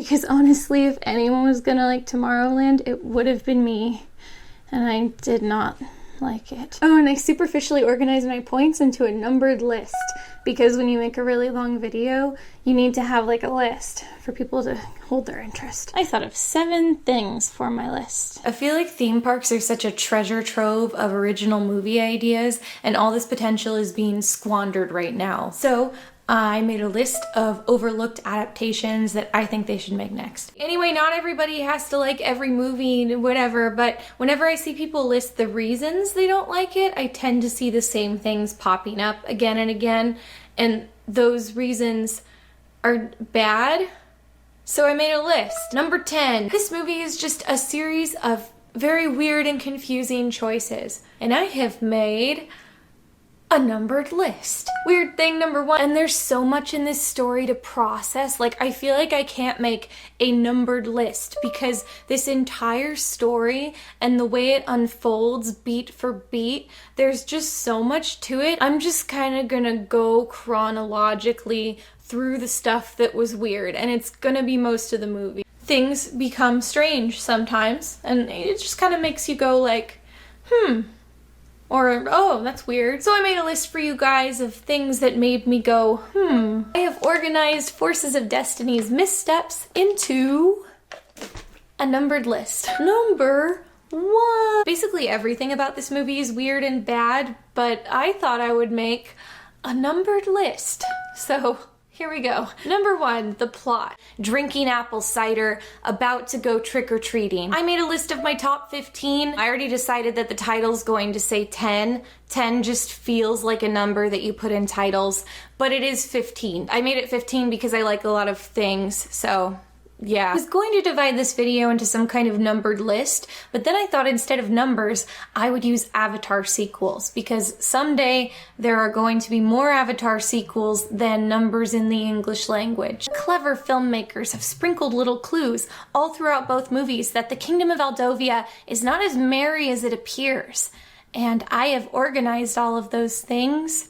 because honestly, if anyone was gonna like Tomorrowland, it would have been me, and I did not like it. Oh, and I superficially organized my points into a numbered list, because when you make a really long video, you need to have like a list for people to hold their interest. I thought of 7 things for my list. I feel like theme parks are such a treasure trove of original movie ideas, and all this potential is being squandered right now. So I made a list of overlooked adaptations that I think they should make next. Anyway, not everybody has to like every movie, whatever, but whenever I see people list the reasons they don't like it, I tend to see the same things popping up again and again, and those reasons are bad. So I made a list. Number 10. This movie is just a series of very weird and confusing choices, and I have made a numbered list. Weird thing number 1, and there's so much in this story to process. Like, I feel like I can't make a numbered list because this entire story and the way it unfolds beat for beat, there's just so much to it. I'm just kind of gonna go chronologically through the stuff that was weird, and it's gonna be most of the movie. Things become strange sometimes, and it just kind of makes you go like, or, oh, that's weird. So I made a list for you guys of things that made me go, I have organized Forces of Destiny's missteps into a numbered list. Number 1. Basically everything about this movie is weird and bad, but I thought I would make a numbered list. So here we go. Number 1, the plot. Drinking apple cider, about to go trick-or-treating. I made a list of my top 15. I already decided that the title's going to say 10. 10 just feels like a number that you put in titles, but it is 15. I made it 15 because I like a lot of things, so yeah. I was going to divide this video into some kind of numbered list, but then I thought instead of numbers, I would use Avatar sequels, because someday there are going to be more Avatar sequels than numbers in the English language. Clever filmmakers have sprinkled little clues all throughout both movies that the Kingdom of Aldovia is not as merry as it appears, and I have organized all of those things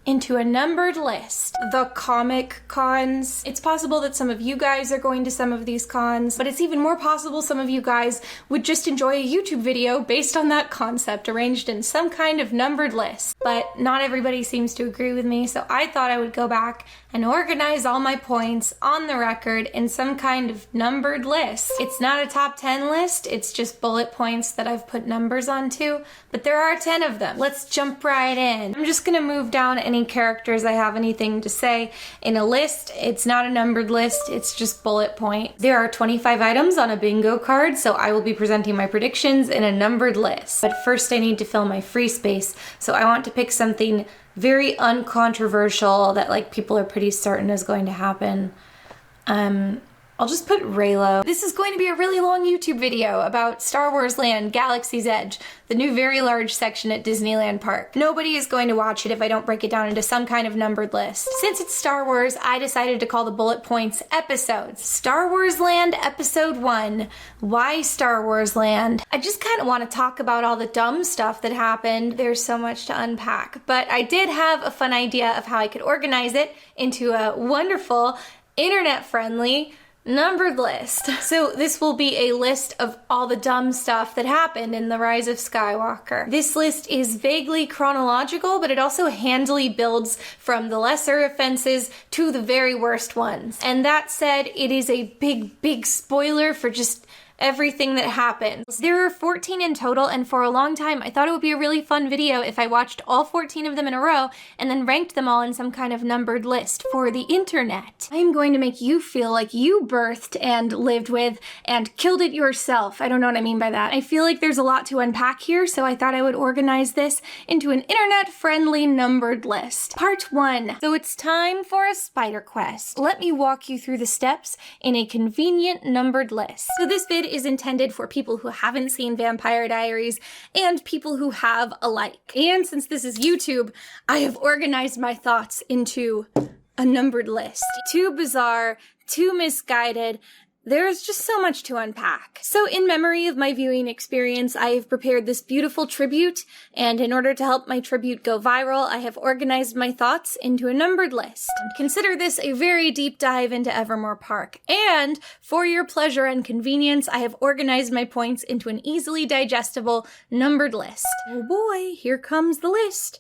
into a numbered list. The comic cons. It's possible that some of you guys are going to some of these cons, but it's even more possible some of you guys would just enjoy a YouTube video based on that concept arranged in some kind of numbered list. But not everybody seems to agree with me, so I thought I would go back and organize all my points on the record in some kind of numbered list. It's not a top 10 list, it's just bullet points that I've put numbers onto, but there are 10 of them. Let's jump right in. I'm just gonna move down any characters I have anything to say in a list. It's not a numbered list, it's just bullet point. There are 25 items on a bingo card, so I will be presenting my predictions in a numbered list. But first I need to fill my free space, so I want to pick something very uncontroversial that like people are pretty certain is going to happen. I'll just put Raylo. This is going to be a really long YouTube video about Star Wars Land, Galaxy's Edge, the new very large section at Disneyland Park. Nobody is going to watch it if I don't break it down into some kind of numbered list. Since it's Star Wars, I decided to call the bullet points episodes. Star Wars Land Episode 1. Why Star Wars Land? I just kind of want to talk about all the dumb stuff that happened. There's so much to unpack, but I did have a fun idea of how I could organize it into a wonderful, internet-friendly, numbered list. So this will be a list of all the dumb stuff that happened in The Rise of Skywalker. This list is vaguely chronological, but it also handily builds from the lesser offenses to the very worst ones. And that said, it is a big spoiler for just everything that happens. There are 14 in total, and for a long time I thought it would be a really fun video if I watched all 14 of them in a row and then ranked them all in some kind of numbered list for the internet. I'm going to make you feel like you birthed and lived with and killed it yourself. I don't know what I mean by that. I feel like there's a lot to unpack here, so I thought I would organize this into an internet-friendly numbered list. Part 1. So it's time for a spider quest. Let me walk you through the steps in a convenient numbered list. So this vid is intended for people who haven't seen Vampire Diaries and people who have alike. And since this is YouTube, I have organized my thoughts into a numbered list. Too bizarre, too misguided, There's just so much to unpack. So in memory of my viewing experience, I have prepared this beautiful tribute, and in order to help my tribute go viral, I have organized my thoughts into a numbered list. Consider this a very deep dive into Evermore Park, and for your pleasure and convenience, I have organized my points into an easily digestible numbered list. Oh boy, here comes the list.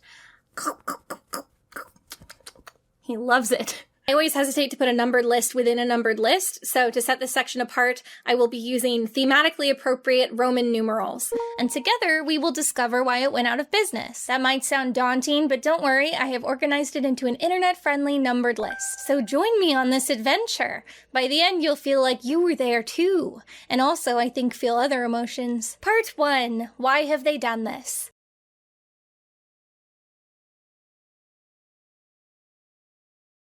He loves it. I always hesitate to put a numbered list within a numbered list, so to set this section apart, I will be using thematically appropriate Roman numerals. And together, we will discover why it went out of business. That might sound daunting, but don't worry, I have organized it into an internet-friendly numbered list. So join me on this adventure. By the end, you'll feel like you were there too. And also, I think, feel other emotions. Part 1. Why have they done this?